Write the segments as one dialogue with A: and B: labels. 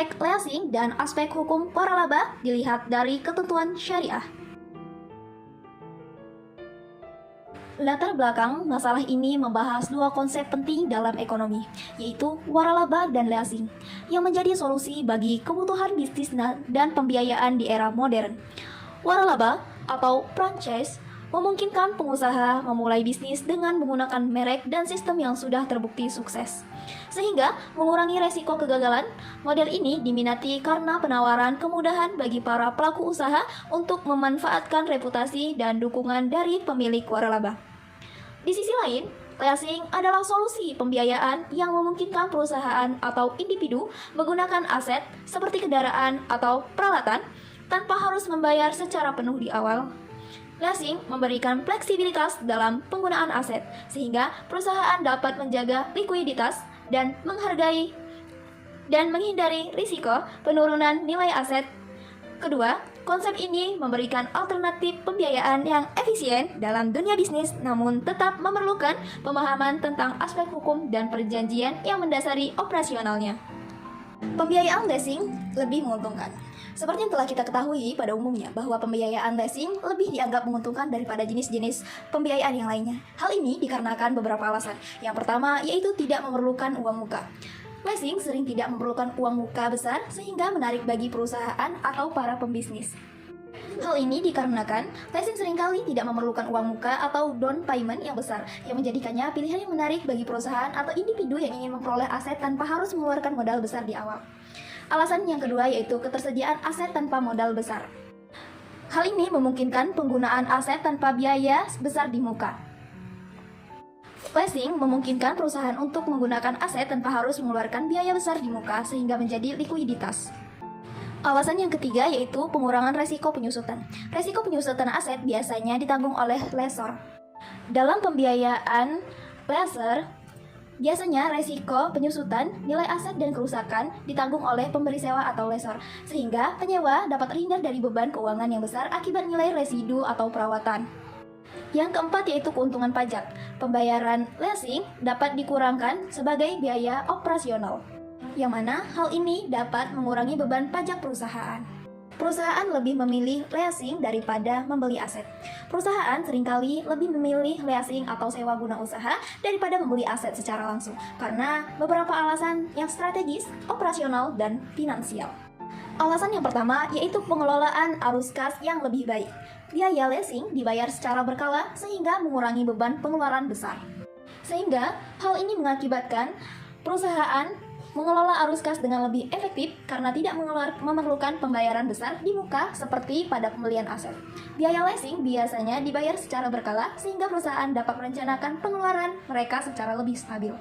A: Aspek leasing dan aspek hukum waralaba dilihat dari ketentuan syariah. Latar belakang masalah ini membahas dua konsep penting dalam ekonomi, yaitu waralaba dan leasing, yang menjadi solusi bagi kebutuhan bisnis dan pembiayaan di era modern. Waralaba atau franchise memungkinkan pengusaha memulai bisnis dengan menggunakan merek dan sistem yang sudah terbukti sukses, sehingga mengurangi resiko kegagalan. Model ini diminati karena penawaran kemudahan bagi para pelaku usaha untuk memanfaatkan reputasi dan dukungan dari pemilik waralaba. Di sisi lain, leasing adalah solusi pembiayaan yang memungkinkan perusahaan atau individu menggunakan aset seperti kendaraan atau peralatan tanpa harus membayar secara penuh di awal. Leasing memberikan fleksibilitas dalam penggunaan aset, sehingga perusahaan dapat menjaga likuiditas dan menghindari risiko penurunan nilai aset. Kedua, konsep ini memberikan alternatif pembiayaan yang efisien dalam dunia bisnis, namun tetap memerlukan pemahaman tentang aspek hukum dan perjanjian yang mendasari operasionalnya. Pembiayaan leasing lebih menguntungkan. Seperti yang telah kita ketahui pada umumnya bahwa pembiayaan leasing lebih dianggap menguntungkan daripada jenis-jenis pembiayaan yang lainnya. Hal ini dikarenakan beberapa alasan. Yang pertama yaitu tidak memerlukan uang muka. Leasing sering tidak memerlukan uang muka besar sehingga menarik bagi perusahaan atau para pembisnis. Hal ini dikarenakan leasing seringkali tidak memerlukan uang muka atau down payment yang besar, yang menjadikannya pilihan yang menarik bagi perusahaan atau individu yang ingin memperoleh aset tanpa harus mengeluarkan modal besar di awal. Alasan yang kedua yaitu ketersediaan aset tanpa modal besar. Hal ini memungkinkan penggunaan aset tanpa biaya besar di muka. Leasing memungkinkan perusahaan untuk menggunakan aset tanpa harus mengeluarkan biaya besar di muka sehingga menjadi likuiditas. Alasan yang ketiga yaitu pengurangan resiko penyusutan. Resiko penyusutan aset biasanya ditanggung oleh lessor. Dalam pembiayaan lessor, biasanya resiko penyusutan, nilai aset dan kerusakan ditanggung oleh pemberi sewa atau lessor, sehingga penyewa dapat terhindar dari beban keuangan yang besar akibat nilai residu atau perawatan. Yang keempat yaitu keuntungan pajak. Pembayaran leasing dapat dikurangkan sebagai biaya operasional, yang mana hal ini dapat mengurangi beban pajak perusahaan. Perusahaan lebih memilih leasing daripada membeli aset. Perusahaan seringkali lebih memilih leasing atau sewa guna usaha daripada membeli aset secara langsung karena beberapa alasan yang strategis, operasional, dan finansial. Alasan yang pertama yaitu pengelolaan arus kas yang lebih baik. Biaya leasing dibayar secara berkala sehingga mengurangi beban pengeluaran besar. Sehingga hal ini mengakibatkan perusahaan mengelola arus kas dengan lebih efektif karena tidak memerlukan pembayaran besar di muka seperti pada pembelian aset. Biaya leasing biasanya dibayar secara berkala sehingga perusahaan dapat merencanakan pengeluaran mereka secara lebih stabil.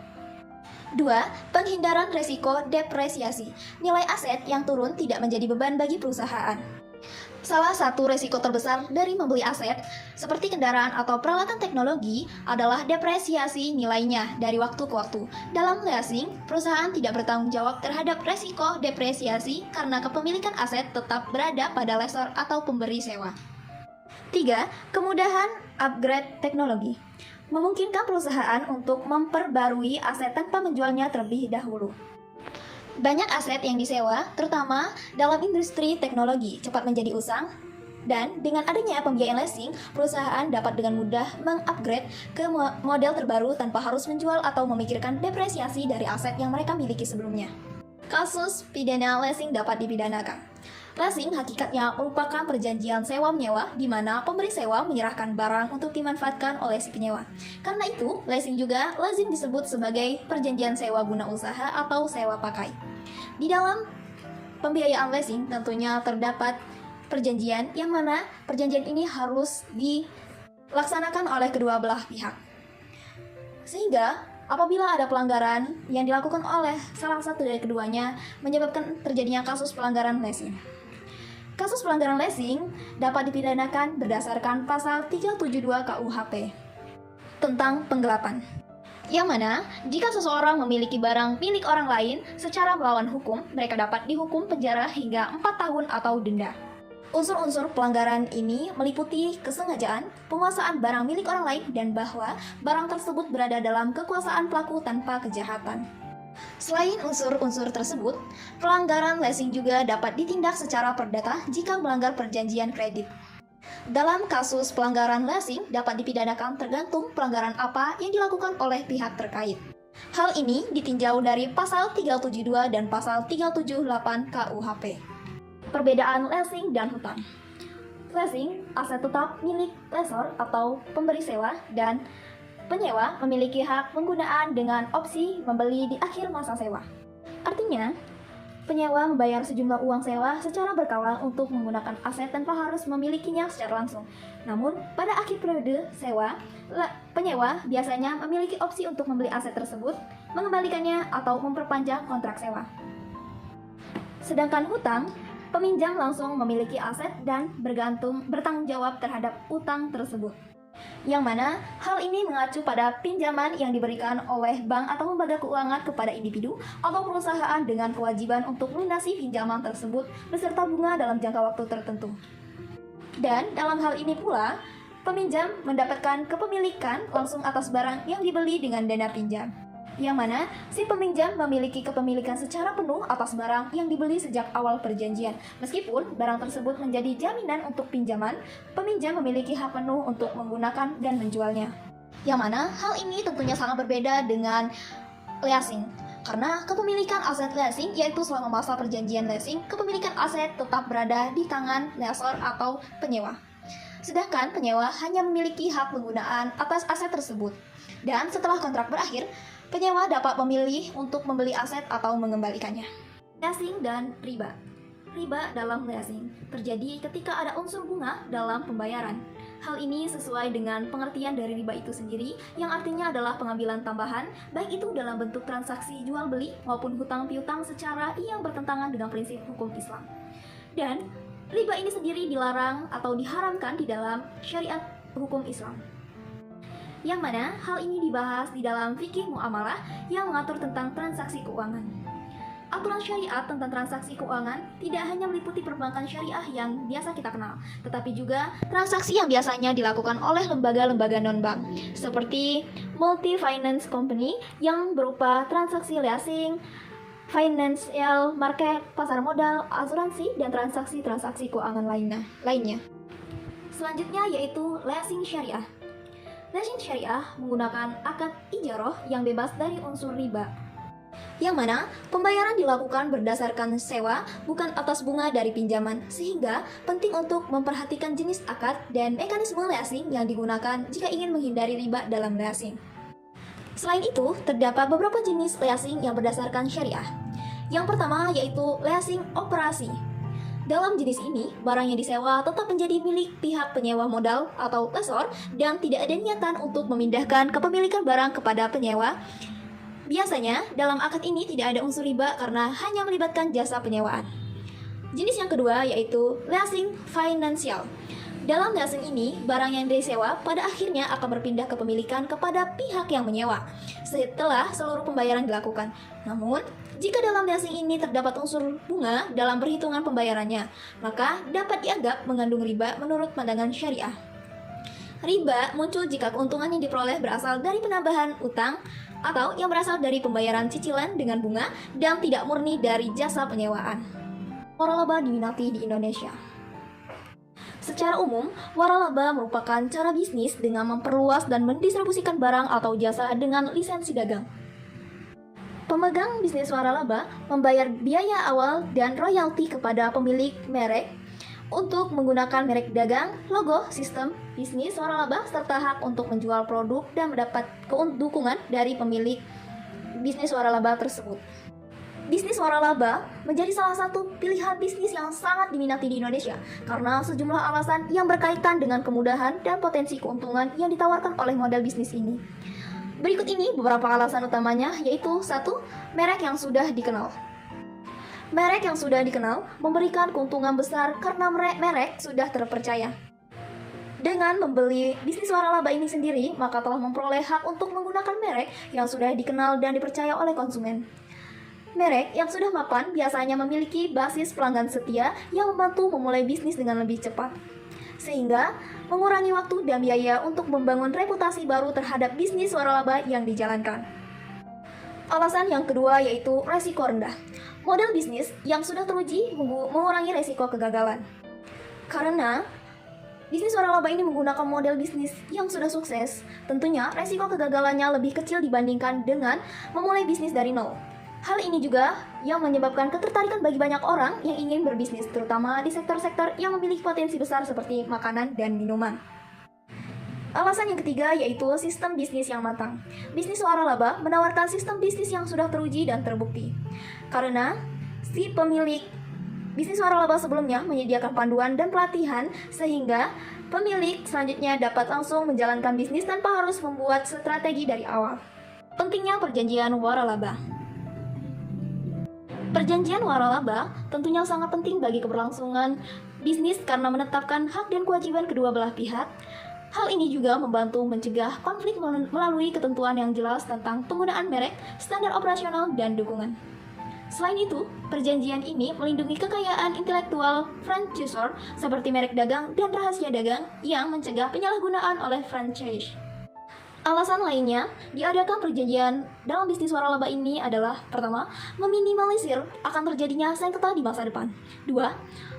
A: 2. Penghindaran resiko depresiasi. Nilai aset yang turun tidak menjadi beban bagi perusahaan. Salah satu resiko terbesar dari membeli aset, seperti kendaraan atau peralatan teknologi, adalah depresiasi nilainya dari waktu ke waktu. Dalam leasing, perusahaan tidak bertanggung jawab terhadap resiko depresiasi karena kepemilikan aset tetap berada pada lessor atau pemberi sewa. 3. Kemudahan upgrade teknologi. Memungkinkan perusahaan untuk memperbarui aset tanpa menjualnya terlebih dahulu. Banyak aset yang disewa, terutama dalam industri teknologi, cepat menjadi usang, dan dengan adanya pembiayaan leasing, perusahaan dapat dengan mudah mengupgrade ke model terbaru tanpa harus menjual atau memikirkan depresiasi dari aset yang mereka miliki sebelumnya. Kasus pidana leasing dapat dipidanakan. Leasing hakikatnya merupakan perjanjian sewa-menyewa di mana pemberi sewa menyerahkan barang untuk dimanfaatkan oleh si penyewa. Karena itu, leasing juga lazim disebut sebagai perjanjian sewa guna usaha atau sewa pakai. Di dalam pembiayaan leasing tentunya terdapat perjanjian yang mana perjanjian ini harus dilaksanakan oleh kedua belah pihak. Sehingga apabila ada pelanggaran yang dilakukan oleh salah satu dari keduanya menyebabkan terjadinya kasus pelanggaran leasing. Kasus pelanggaran leasing dapat dipidanakan berdasarkan pasal 372 KUHP tentang penggelapan. Yang mana, jika seseorang memiliki barang milik orang lain secara melawan hukum, mereka dapat dihukum penjara hingga 4 tahun atau denda. Unsur-unsur pelanggaran ini meliputi kesengajaan, penguasaan barang milik orang lain, dan bahwa barang tersebut berada dalam kekuasaan pelaku tanpa kejahatan. Selain unsur-unsur tersebut, pelanggaran leasing juga dapat ditindak secara perdata jika melanggar perjanjian kredit. Dalam kasus pelanggaran leasing dapat dipidanakan tergantung pelanggaran apa yang dilakukan oleh pihak terkait. Hal ini ditinjau dari pasal 372 dan pasal 378 KUHP. Perbedaan leasing dan hutang. Leasing, aset tetap milik lessor atau pemberi sewa, dan penyewa memiliki hak penggunaan dengan opsi membeli di akhir masa sewa. Artinya, penyewa membayar sejumlah uang sewa secara berkala untuk menggunakan aset tanpa harus memilikinya secara langsung. Namun, pada akhir periode sewa, penyewa biasanya memiliki opsi untuk membeli aset tersebut, mengembalikannya, atau memperpanjang kontrak sewa. Sedangkan hutang, peminjam langsung memiliki aset dan bertanggung jawab terhadap utang tersebut. Yang mana hal ini mengacu pada pinjaman yang diberikan oleh bank atau lembaga keuangan kepada individu atau perusahaan dengan kewajiban untuk melunasi pinjaman tersebut beserta bunga dalam jangka waktu tertentu. Dan dalam hal ini pula, peminjam mendapatkan kepemilikan langsung atas barang yang dibeli dengan dana pinjam. Yang mana si peminjam memiliki kepemilikan secara penuh atas barang yang dibeli sejak awal perjanjian. Meskipun barang tersebut menjadi jaminan untuk pinjaman, peminjam memiliki hak penuh untuk menggunakan dan menjualnya. Yang mana hal ini tentunya sangat berbeda dengan leasing. Karena kepemilikan aset leasing, yaitu selama masa perjanjian leasing, kepemilikan aset tetap berada di tangan lessor atau penyewa. Sedangkan penyewa hanya memiliki hak penggunaan atas aset tersebut. Dan setelah kontrak berakhir, penyewa dapat memilih untuk membeli aset atau mengembalikannya. Leasing dan riba. Riba dalam leasing terjadi ketika ada unsur bunga dalam pembayaran. Hal ini sesuai dengan pengertian dari riba itu sendiri, yang artinya adalah pengambilan tambahan, baik itu dalam bentuk transaksi jual beli maupun hutang piutang secara yang bertentangan dengan prinsip hukum Islam. Dan riba ini sendiri dilarang atau diharamkan di dalam syariat hukum Islam. Yang mana hal ini dibahas di dalam fikih muamalah yang mengatur tentang transaksi keuangan. Aturan syariat tentang transaksi keuangan tidak hanya meliputi perbankan syariah yang biasa kita kenal, tetapi juga transaksi yang biasanya dilakukan oleh lembaga-lembaga non-bank, seperti multi-finance company yang berupa transaksi leasing, financial market, pasar modal, asuransi, dan transaksi-transaksi keuangan lainnya. Selanjutnya yaitu leasing syariah. Leasing syariah menggunakan akad ijaroh yang bebas dari unsur riba, yang mana pembayaran dilakukan berdasarkan sewa bukan atas bunga dari pinjaman, sehingga penting untuk memperhatikan jenis akad dan mekanisme leasing yang digunakan jika ingin menghindari riba dalam leasing. Selain itu, terdapat beberapa jenis leasing yang berdasarkan syariah. Yang pertama yaitu leasing operasi. Dalam jenis ini, barang yang disewa tetap menjadi milik pihak penyewa modal atau lessor dan tidak ada niatan untuk memindahkan kepemilikan barang kepada penyewa. Biasanya, dalam akad ini tidak ada unsur riba karena hanya melibatkan jasa penyewaan. Jenis yang kedua yaitu leasing finansial. Dalam leasing ini, barang yang disewa pada akhirnya akan berpindah kepemilikan kepada pihak yang menyewa setelah seluruh pembayaran dilakukan. Namun, jika dalam leasing ini terdapat unsur bunga dalam perhitungan pembayarannya, maka dapat dianggap mengandung riba menurut pandangan syariah. Riba muncul jika keuntungan yang diperoleh berasal dari penambahan utang atau yang berasal dari pembayaran cicilan dengan bunga dan tidak murni dari jasa penyewaan. Waralaba diminati di Indonesia. Secara umum, waralaba merupakan cara bisnis dengan memperluas dan mendistribusikan barang atau jasa dengan lisensi dagang. Pemegang bisnis waralaba membayar biaya awal dan royalti kepada pemilik merek untuk menggunakan merek dagang, logo, sistem bisnis waralaba, serta hak untuk menjual produk dan mendapat dukungan dari pemilik bisnis waralaba tersebut. Bisnis waralaba menjadi salah satu pilihan bisnis yang sangat diminati di Indonesia karena sejumlah alasan yang berkaitan dengan kemudahan dan potensi keuntungan yang ditawarkan oleh model bisnis ini. Berikut ini beberapa alasan utamanya, yaitu 1. Merek yang sudah dikenal. Merek yang sudah dikenal memberikan keuntungan besar karena merek sudah terpercaya. Dengan membeli bisnis waralaba ini sendiri, maka telah memperoleh hak untuk menggunakan merek yang sudah dikenal dan dipercaya oleh konsumen. Merek yang sudah mapan biasanya memiliki basis pelanggan setia yang membantu memulai bisnis dengan lebih cepat, sehingga mengurangi waktu dan biaya untuk membangun reputasi baru terhadap bisnis waralaba yang dijalankan. Alasan yang kedua yaitu resiko rendah. Model bisnis yang sudah teruji mengurangi resiko kegagalan. Karena bisnis waralaba ini menggunakan model bisnis yang sudah sukses, tentunya resiko kegagalannya lebih kecil dibandingkan dengan memulai bisnis dari nol. Hal ini juga yang menyebabkan ketertarikan bagi banyak orang yang ingin berbisnis, terutama di sektor-sektor yang memiliki potensi besar seperti makanan dan minuman. Alasan yang ketiga yaitu sistem bisnis yang matang. Bisnis waralaba menawarkan sistem bisnis yang sudah teruji dan terbukti. Karena si pemilik bisnis waralaba sebelumnya menyediakan panduan dan pelatihan sehingga pemilik selanjutnya dapat langsung menjalankan bisnis tanpa harus membuat strategi dari awal. Pentingnya perjanjian waralaba. Perjanjian waralaba tentunya sangat penting bagi keberlangsungan bisnis karena menetapkan hak dan kewajiban kedua belah pihak. Hal ini juga membantu mencegah konflik melalui ketentuan yang jelas tentang penggunaan merek, standar operasional, dan dukungan. Selain itu, perjanjian ini melindungi kekayaan intelektual franchisor seperti merek dagang dan rahasia dagang yang mencegah penyalahgunaan oleh franchise. Alasan lainnya, diadakan perjanjian dalam bisnis waralaba ini adalah pertama, meminimalisir akan terjadinya sengketa di masa depan. Dua,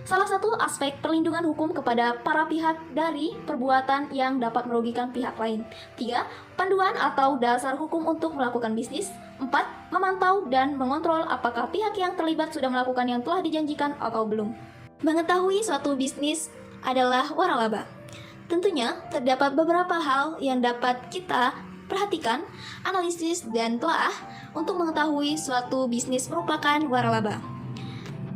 A: salah satu aspek perlindungan hukum kepada para pihak dari perbuatan yang dapat merugikan pihak lain. Tiga, panduan atau dasar hukum untuk melakukan bisnis. Empat, memantau dan mengontrol apakah pihak yang terlibat sudah melakukan yang telah dijanjikan atau belum. Mengetahui suatu bisnis adalah waralaba. Tentunya, terdapat beberapa hal yang dapat kita perhatikan, analisis, dan telah untuk mengetahui suatu bisnis merupakan waralaba.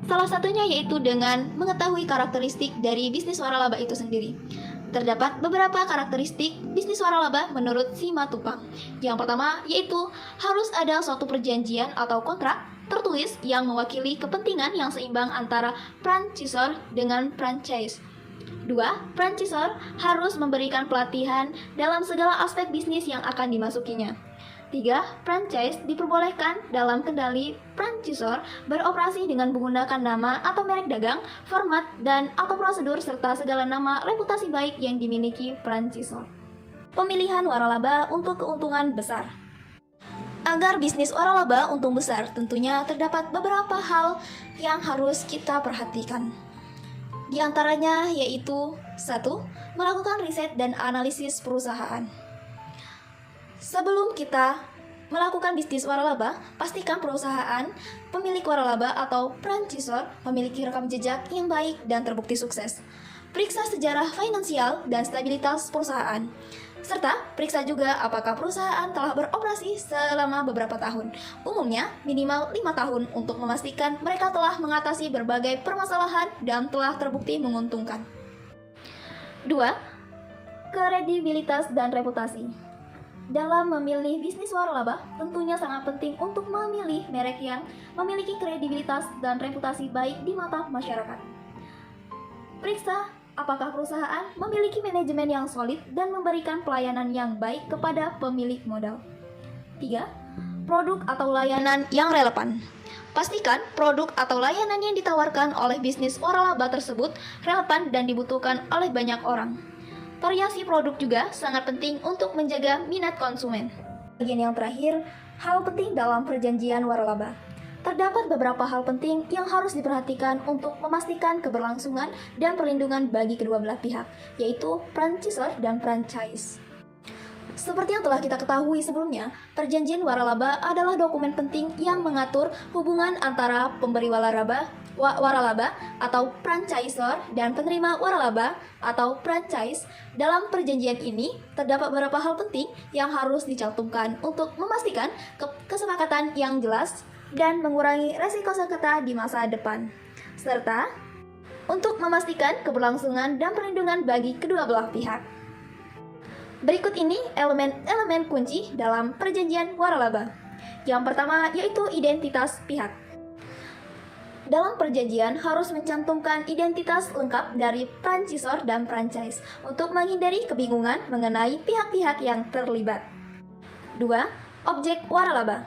A: Salah satunya yaitu dengan mengetahui karakteristik dari bisnis waralaba itu sendiri. Terdapat beberapa karakteristik bisnis waralaba menurut Simatupang. Yang pertama yaitu harus ada suatu perjanjian atau kontrak tertulis yang mewakili kepentingan yang seimbang antara franchisor dengan franchise. Dua, franchisor harus memberikan pelatihan dalam segala aspek bisnis yang akan dimasukinya. Tiga, franchise diperbolehkan dalam kendali franchisor beroperasi dengan menggunakan nama atau merek dagang, format, dan atau prosedur serta segala nama reputasi baik yang dimiliki franchisor. Pemilihan waralaba untuk keuntungan besar. Agar bisnis waralaba untung besar, tentunya terdapat beberapa hal yang harus kita perhatikan. Di antaranya yaitu 1. Melakukan riset dan analisis perusahaan. Sebelum kita melakukan bisnis waralaba, pastikan perusahaan pemilik waralaba atau franchisor memiliki rekam jejak yang baik dan terbukti sukses. Periksa sejarah finansial dan stabilitas perusahaan. Serta periksa juga apakah perusahaan telah beroperasi selama beberapa tahun. Umumnya minimal 5 tahun untuk memastikan mereka telah mengatasi berbagai permasalahan dan telah terbukti menguntungkan. 2. Kredibilitas dan reputasi. Dalam memilih bisnis waralaba, tentunya sangat penting untuk memilih merek yang memiliki kredibilitas dan reputasi baik di mata masyarakat. Periksa apakah perusahaan memiliki manajemen yang solid dan memberikan pelayanan yang baik kepada pemilik modal. 3. Produk atau layanan yang relevan. Pastikan produk atau layanan yang ditawarkan oleh bisnis waralaba tersebut relevan dan dibutuhkan oleh banyak orang. Variasi produk juga sangat penting untuk menjaga minat konsumen. Bagian yang terakhir, hal penting dalam perjanjian waralaba. Terdapat beberapa hal penting yang harus diperhatikan untuk memastikan keberlangsungan dan perlindungan bagi kedua belah pihak, yaitu franchisor dan franchise. Seperti yang telah kita ketahui sebelumnya, perjanjian waralaba adalah dokumen penting yang mengatur hubungan antara pemberi waralaba atau franchisor dan penerima waralaba atau franchise. Dalam perjanjian ini terdapat beberapa hal penting yang harus dicantumkan untuk memastikan kesepakatan yang jelas dan mengurangi resiko sengketa di masa depan, serta untuk memastikan keberlangsungan dan perlindungan bagi kedua belah pihak. Berikut ini elemen-elemen kunci dalam perjanjian waralaba. Yang pertama yaitu identitas pihak. Dalam perjanjian harus mencantumkan identitas lengkap dari franchisor dan franchise untuk menghindari kebingungan mengenai pihak-pihak yang terlibat. 2. Objek waralaba,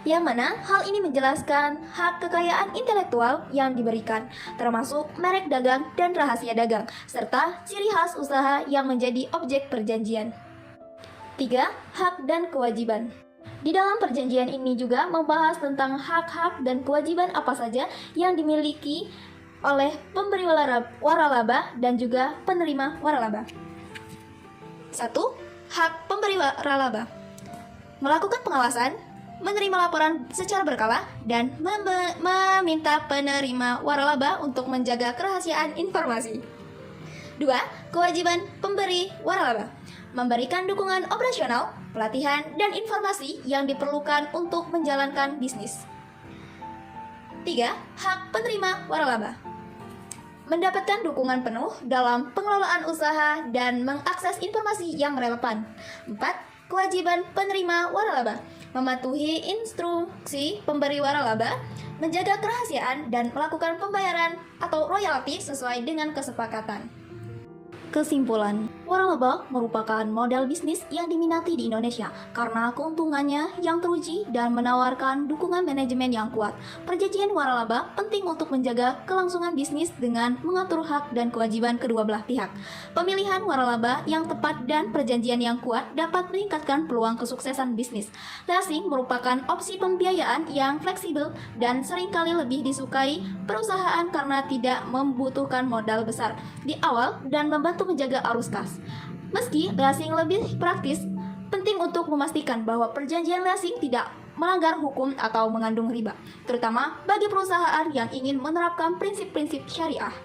A: yang mana hal ini menjelaskan hak kekayaan intelektual yang diberikan, termasuk merek dagang dan rahasia dagang, serta ciri khas usaha yang menjadi objek perjanjian. 3. Hak dan kewajiban. Di dalam perjanjian ini juga membahas tentang hak-hak dan kewajiban apa saja yang dimiliki oleh pemberi waralaba dan juga penerima waralaba. 1. Hak pemberi waralaba: melakukan pengawasan, menerima laporan secara berkala, dan meminta penerima waralaba untuk menjaga kerahasiaan informasi. 2. Kewajiban pemberi waralaba: memberikan dukungan operasional, pelatihan, dan informasi yang diperlukan untuk menjalankan bisnis. 3. Hak penerima waralaba: mendapatkan dukungan penuh dalam pengelolaan usaha dan mengakses informasi yang relevan. 4. Kewajiban penerima waralaba: mematuhi instruksi pemberi waralaba, menjaga kerahasiaan, dan melakukan pembayaran atau royalti sesuai dengan kesepakatan. Kesimpulan, waralaba merupakan model bisnis yang diminati di Indonesia karena keuntungannya yang teruji dan menawarkan dukungan manajemen yang kuat. Perjanjian waralaba penting untuk menjaga kelangsungan bisnis dengan mengatur hak dan kewajiban kedua belah pihak. Pemilihan waralaba yang tepat dan perjanjian yang kuat dapat meningkatkan peluang kesuksesan bisnis. Leasing merupakan opsi pembiayaan yang fleksibel dan seringkali lebih disukai perusahaan karena tidak membutuhkan modal besar di awal dan membantu menjaga arus kas. Meski leasing lebih praktis, penting untuk memastikan bahwa perjanjian leasing tidak melanggar hukum atau mengandung riba, terutama bagi perusahaan yang ingin menerapkan prinsip-prinsip syariah.